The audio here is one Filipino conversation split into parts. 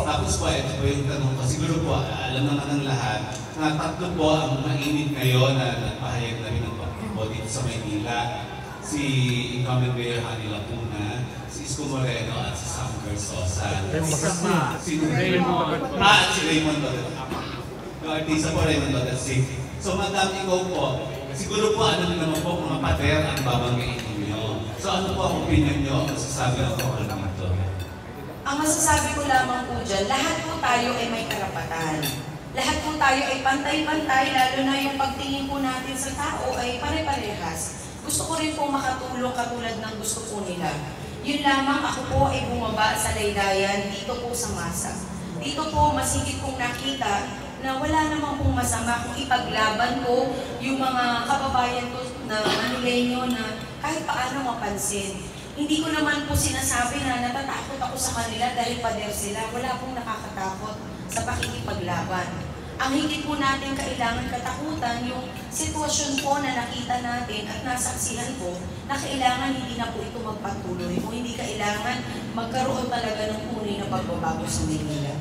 Tapos po, ito po yung tanong ko. Siguro po, alam naman ng lahat na tatlo po ang mainit ngayon na nagpahayag na rin ng pagkibo dito sa Maynila. Si incumbent Mayor Hani Lacuna, si Isko Moreno at si Sam Versosa. Si Raymond at si Raymond Bagassi. Yung artista po, Raymond Bagassi. So, Madam, ikaw po, siguro po ano naman po mga pader ang babanggain ninyo. So, ano po ang opinion nyo? Masasabi ang tungkol naman ito? Ang masasabi ko lamang po dyan, lahat po tayo ay may karapatan. Lahat po tayo ay pantay-pantay, lalo na yung pagtingin po natin sa tao ay pare-parehas. Gusto ko rin po makatulong katulad ng gusto po nila. Yun lamang, ako po ay bumaba sa laylayan dito po sa masa. Dito po masigit kong nakita na wala namang pong masama kung ipaglaban ko yung mga kababayan ko na Manileño na kahit paano mapansin. Hindi ko naman po sinasabi na natatakot ako sa kanila dahil pader sila. Wala pong nakakatakot sa pakikipaglaban. Ang higit po natin kailangan katakutan yung sitwasyon po na nakita natin at nasaksihan po na kailangan hindi na po ito magpatuloy o hindi kailangan magkaroon talaga ng tunay na pagbabago sa Manila.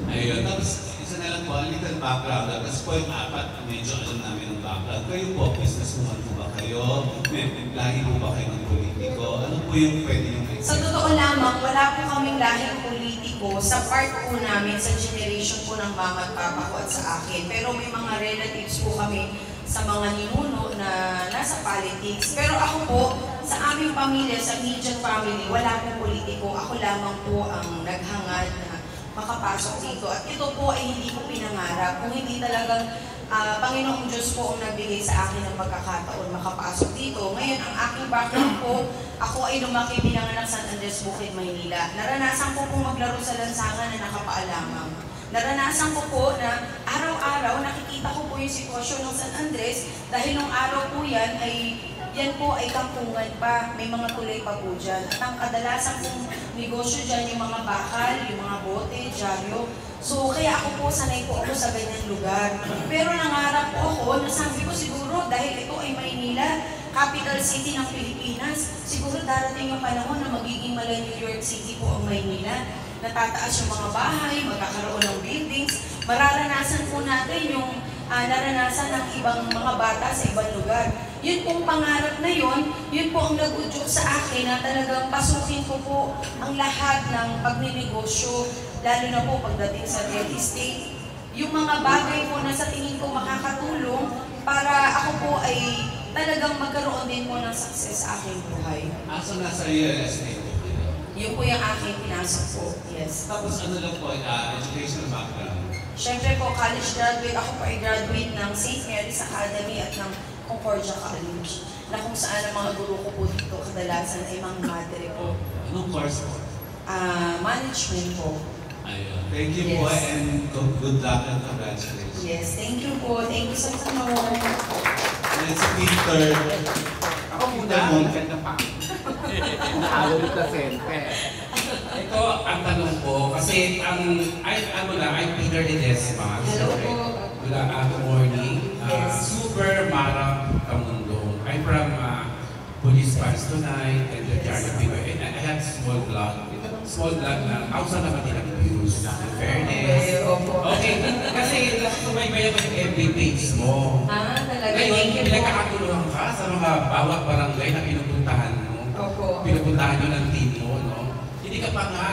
Ayun, tapos isa na lang po, a little background. Tapos po yung apat, medyo alam namin ng background. Kayo po, businesswoman po ba kayo? May lahi po ba kayo ng politiko? Ano po yung pwede yung Sa totoo lamang, wala po kaming lahing politiko sa part po namin, sa generation po ng mama at papa ko at sa akin. Pero may mga relatives po kami sa mga ninuno na nasa politics. Pero ako po, sa aming pamilya, sa Median family, wala pong politiko. Ako lamang po ang naghangad na makapasok dito. At ito po ay hindi ko pinangarap. Kung hindi talagang Panginoong Diyos po ang nagbigay sa akin ng pagkakataon makapasok dito. Ngayon, ang aking background po, ako ay lumaki pinanganak sa San Andres, Bukid, Maynila. Naranasan ko pong maglaro sa lansangan na nakapaalamang. Naranasan ko po na araw-araw nakikita ko po yung sitwasyon ng San Andres dahil nung araw po yan ay kampungan pa, may mga tulay pa po dyan. At ang kadalasan pong negosyo dyan, yung mga bakal, yung mga bote, dyaryo. So, kaya ako po, sanay po ako sa ganyang lugar. Pero nangarap po ako, nasabi ko siguro, dahil ito ay Maynila, capital city ng Pilipinas, siguro darating yung panahon na magiging mala New York City po ang Maynila. Natataas yung mga bahay, magkakaroon ng buildings, mararanasan po natin yung naranasan ng ibang mga bata sa ibang lugar. Yun pong pangarap na yun po ang nag-udyok sa akin na talagang pasukin ko po ang lahat ng pagninegosyo, lalo na po pagdating sa real estate. Yung mga bagay po na sa tingin ko makakatulong para ako po ay talagang magkaroon din po ng success sa aking buhay. Asa nasa real estate? Yun po yung aking pinasok po, yes. Tapos ano lang po, educational background? Siyempre po, college graduate. Ako po ay graduate ng St. Mary's Academy at ng Concordia College, na kung saan ang mga guro ko po dito kadalasan ay mga madre po. Anong course po? Management po. Ayun. Thank you po and good luck and congratulations. Yes, thank you po. Thank you so much. And si Peter. Ako muna, ganda pa. Naalo ka sente. Ito ang tanong ko, kasi I'm Peter Ledesma. Hello po. Good morning. Super Mara Kamundo. I'm from Police Bars tonight and the Jardim and I have small vlog na outside naman din ang views. In fairness. Okay, kasi sumaybay ako yung FB page mo. Talaga. Ngayon, pinagkakatulungan ka sa mga bawat barangay na pinupuntahan mo. Pinupuntahan nyo ng team mo, no? Hindi ka pa nga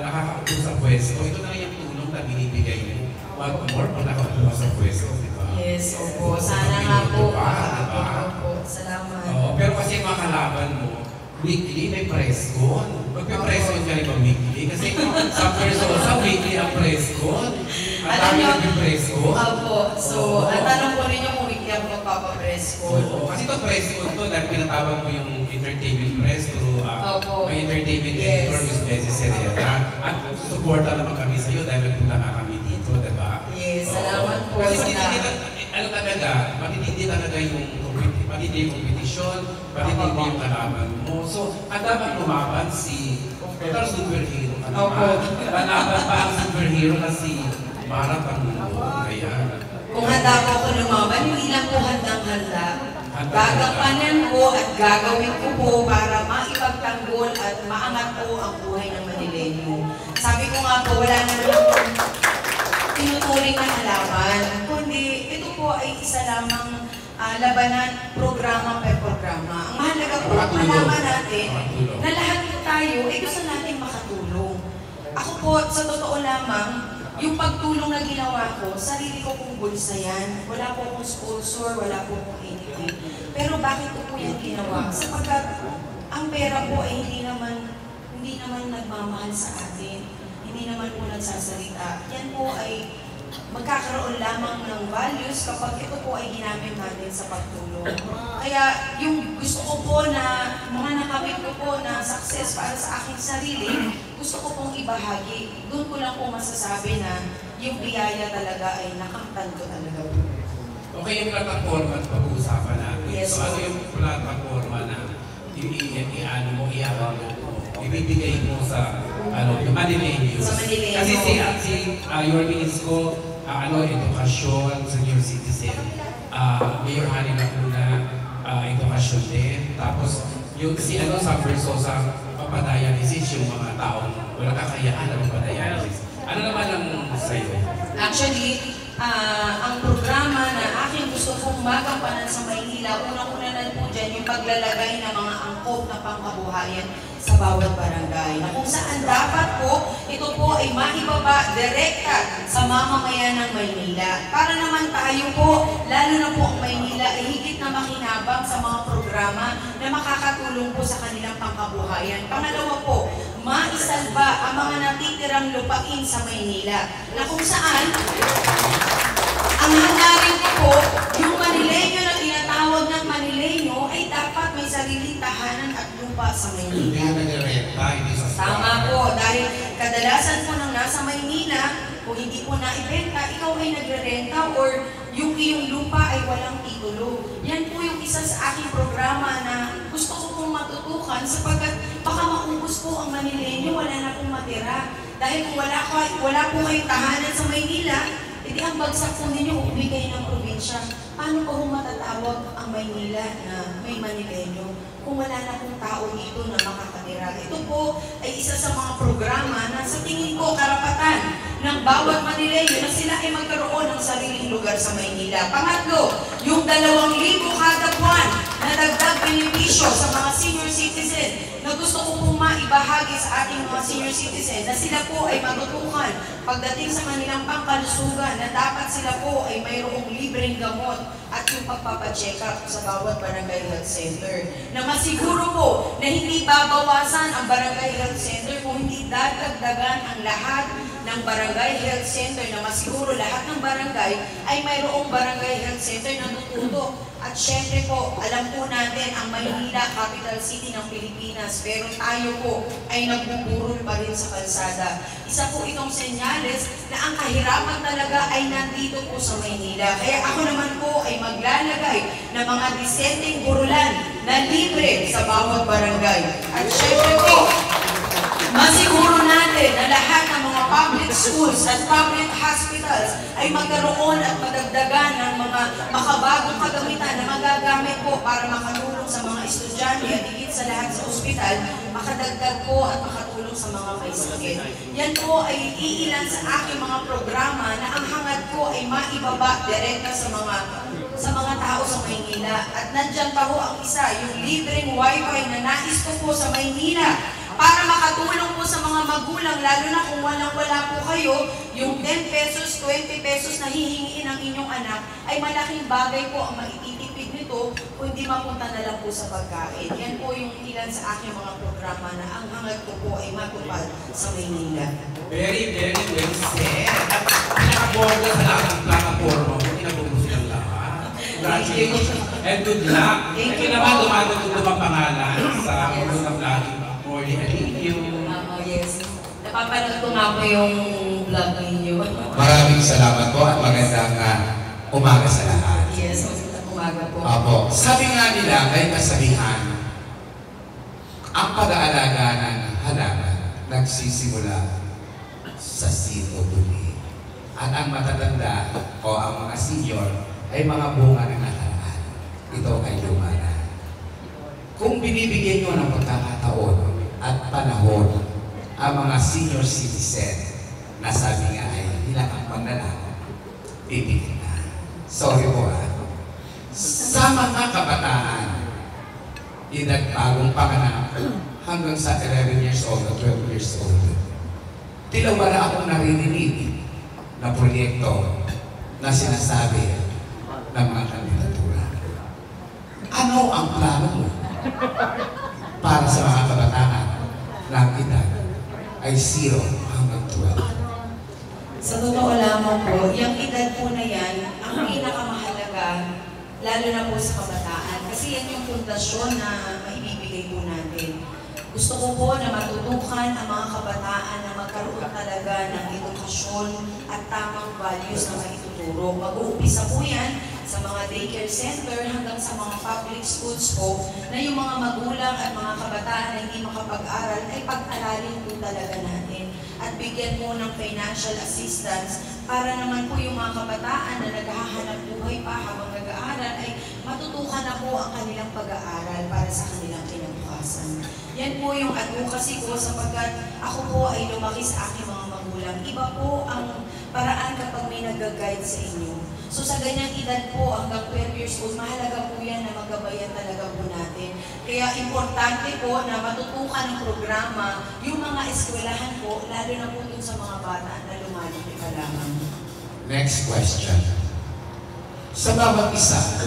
nakakaupo sa pwesto. Ito na yung tulong na binibigay mo. What more kung nakakaupo sa pwesto, di ba? Yes, opo. Sana nga po. Opo, salamat. Pero kasi yung mga kalaban mo, weekly may press con. Magpe-press con ka rin ba weekly? Kasi sa Versosa, weekly ang press con. Ang dami nagpe-press con. Opo. So, ang tanong po ninyo kung weekly ako magpapapress con. Kasi ito press con to, dahil pinatawag mo yung entertainment press through may entertainment editor, Ms. Bessie Serrera. At suporta naman kami sa iyo dahil nagpunta nga kami dito, diba? Yes, salamat po. Kasi matitindi talaga yung competition, matitindi yung kalaban mo. So, ang dapat lumaban si total superhero. Lalaban pa ang superhero na si Mara Kamundo. Kaya, kung handa po ako lumaban, hindi lang po handang-handa. Gagampanan ko at gagawin ko po para maipagtanggol at maangat po ang buhay ng Manila. Manileño. Sabi ko nga po, wala naman akong tinuturing na halaman, kundi ito po ay isa lamang labanan, programa per programa. Ang mahalaga po, malaman natin na lahat po tayo ay gusto natin makatulong. Ako po, sa totoo lamang, yung pagtulong na ginawa ko, sarili ko pong bulsa yan. Wala po akong sponsor, wala po akong anything. Pero bakit ko po yan ginawa? Sapagkat ang pera po ay hindi naman nagmamahal sa atin. Hindi naman po nagsasalita. Yan po ay magkakaroon lamang ng values kapag ito po ay ginamit natin sa pagtulong. Kaya yung gusto ko po na, mga nakamit ko po na success para sa aking sarili, gusto ko pong ibahagi. Doon ko lang po masasabi na yung biyaya talaga ay nakamtan ko talaga po. Okay, yung plataforma at pag-uusapan natin. Yes, so ano yung plataforma na ibibigay mo sa yung Manileños? Sa Manileño. Kasi si Yorme Isko, edukasyon, senior citizen, Mayor Hani Lacuna, edukasyon din. Tapos yung sa Versosa, papadialysis yung mga taong walang kakayaan na papadialysis. Ano naman ang sa'yo? Actually, ang programa na aking gusto pong magampanan sa Maynila, unang-una na po dyan yung paglalagay ng mga angkop na pangkabuhayan sa bawat barangay. Na kung saan dapat po, ito po ay maibaba direkta sa mamamayan ng Maynila. Para naman tayo po, lalo na po ang Maynila, ay higit na makinabang sa mga programa na makakatulong po sa kanilang pangkabuhayan. Pangalawa po, maisalba ang mga natitirang lupain sa Maynila. Na kung saan, ang hangarin ko po, yung Manileño na tinatawag ng Manileño ay dapat may sariling tahanan at lupa sa Maynila. Tama po, dahil kadalasan po nang nasa Maynila, kung hindi po naibenta, ikaw ay nagre-renta or yung iyong lupa ay walang titulo. Yan po yung isa sa aking programa na gusto ko pong matutukan sapagkat baka maubos po ang Manileño, wala na pong matira. Dahil kung wala po kayong tahanan sa Maynila, hindi ang bagsak po ninyo ubigay ng probinsya. Paano pa matatawag ang Maynila na may Manileño kung wala na pong tao dito na makakatira? Ito po ay isa sa mga programa na sa tingin ko karapatan ng bawat Manileño na sila ay magkaroon ng sariling lugar sa Maynila. Pangatlo, yung 2,000 kada buwan na dagdag benepisyo sa mga senior citizen na gusto ko pong maibahagi sa ating mga senior citizen na sila po ay matutukan pagdating sa kanilang pangkalusugan na dapat sila po ay mayroong libreng gamot at yung pagpapacheck up sa bawat barangay health center. Na masiguro po na hindi babawasan ang barangay health center kung hindi dadagdagan ang lahat ng barangay health center na masiguro lahat ng barangay ay mayroong barangay health center na tututo. At syempre po, alam po natin ang Maynila, capital city ng Pilipinas, pero tayo po ay nagbuburol pa rin sa kalsada. Isa po itong senyales na ang kahirapan talaga ay nandito po sa Maynila. Kaya ako naman po ay maglalagay ng mga disenteng burulan na libre sa bawat barangay. At syempre po, masiguro natin na lahat ng mga public schools at public hospitals ay magkaroon at madagdagan ng mga makabagong kagamitan na magagamit po para makatulong sa mga estudyante at higit sa lahat sa ospital, makadagdag po at makatulong sa mga may sakit. Yan po ay iilan sa aking mga programa na ang hangad ko ay maibaba direkta sa mga tao sa Maynila. At nandyan pa ho ang isa, yung libreng wifi na nais ko po sa Maynila para makatulong po sa mga magulang, lalo na kung wala po kayo, yung 10 pesos, 20 pesos na hihingiin ng inyong anak, ay malaking bagay po ang maititipid nito kung hindi mapunta na lang po sa pagkain. Yan po yung ilan sa aking mga programa na ang hangad ko po ay matupad sa Maynila. Very, very well said. At pinakaborda sa lahat ng plataforma mo, pinabubos ng lahat. Congratulations and good luck. Thank you naman po. dumadagdag ang pangalan sa mundo ng vlogging. Thank you. Yes. Napapanood ko nga po yung vlog ninyo. Maraming salamat po at magandang umaga sa lahat. Yes, magandang umaga po. Opo. Sabi nga nila, may kasabihan, ang pag-aalaga ng halaman nagsisimula sa seed o buli. At ang matatanda o ang mga senior ay mga bunga ng nakaraan. Ito ay lumana. Kung binibigyan nyo ng pagkakataon at panahon ang mga senior citizen na sabi nga ay hilagang magnanakaw, pipigil na. Sorry po sa mga kabataan, edad bagong panganak hanggang sa 11 years old o 12 years old, tila wala akong naririnig na proyekto na sinasabi ng mga kandidatura. Ano ang plano mo para sa mga kabataan na ang edad ay 0 hanggang 12? Sa totoo lamang po, yung edad po na yan, ang pinakamahalaga, lalo na po sa kabataan. Kasi yan yung pundasyon na maibibigay po natin. Gusto ko po na matutukan ang mga kabataan na magkaroon talaga ng edukasyon at tamang values na maituturo. Mag-uumpisa po yan sa mga daycare center hanggang sa mga public schools po na yung mga magulang at mga kabataan na hindi makapag-aral ay pag-aralin po talaga natin at bigyan po ng financial assistance para naman po yung mga kabataan na naghahanap buhay pa habang nag-aaral ay matutukan na po ang kanilang pag-aaral para sa kanilang kinabukasan. Yan po yung advocacy ko sapagkat ako po ay lumaki sa aking mga magulang. Iba po ang paraan kapag may nag-guide sa inyo. So sa ganyang edad po, hanggang 12 years old, mahalaga po yan na magabayan talaga po natin. Kaya importante po na matutukan ng programa yung mga eskwelahan po, lalo na po dun sa mga bata na lumalaki pa lamang. Next question. Sa bawat isa,